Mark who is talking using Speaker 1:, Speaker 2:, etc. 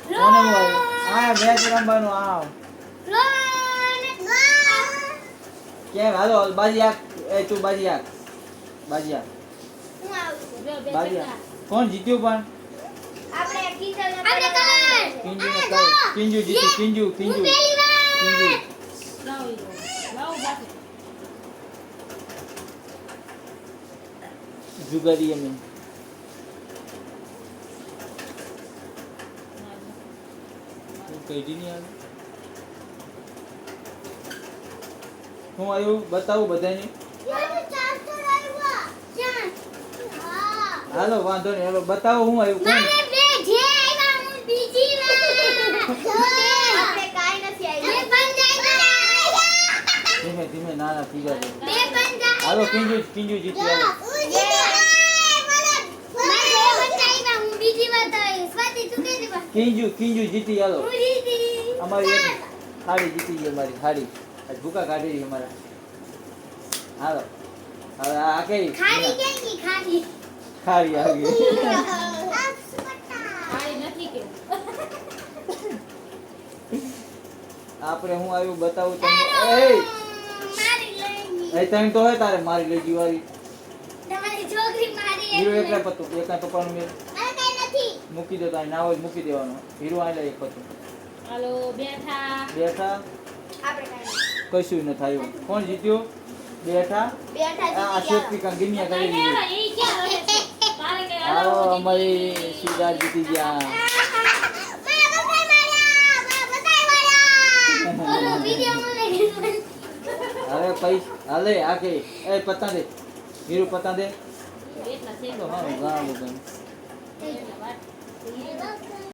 Speaker 1: કોને હું આવ્યું આ મેચ રમવાનું આવ કેમ હાલો બાજીયા એ તું બાજીયા કોણ જીત્યું પણ કિંજુ જીત્યું કિંજુ જુગારી અમે કઈ નહીં આવે હું આવ્યું બતાવું બધાને હાલો વાંધો નહીં હાલો બતાવો હું આવ્યું કોણ ધીમે ધીમે નાના પીગા હાલો કિંજુ જીતી હાલો કિંજુ જીતી હાલો અમારી એક થાળી જીતી ગઈ અમારી થાળી આજ ભૂકા કાઢી રહી અમારા હાલો હવે આ કઈ ખારી આવી આપણે હું આવ્યું બતાવું તમને એ તને તો હે તારે મારી લઈ જીવારી હીરો એકલા પતું એકલા પપ્પાનું મેં મૂકી દો તારે ના હોય મૂકી દેવાનો હીરો આલે એક પતું
Speaker 2: હાલો બેઠા
Speaker 1: કશું ન થાય કોણ જીત્યો બેઠા આ શેફી કા ગિનિયા કરી દીધી આવો અમારી સીધા જીતી ગયા અરે પૈસા હાલે આ કે એ પત્તા દે હીરો પત્તા દે
Speaker 2: એટલા છે
Speaker 1: તો હા ગામ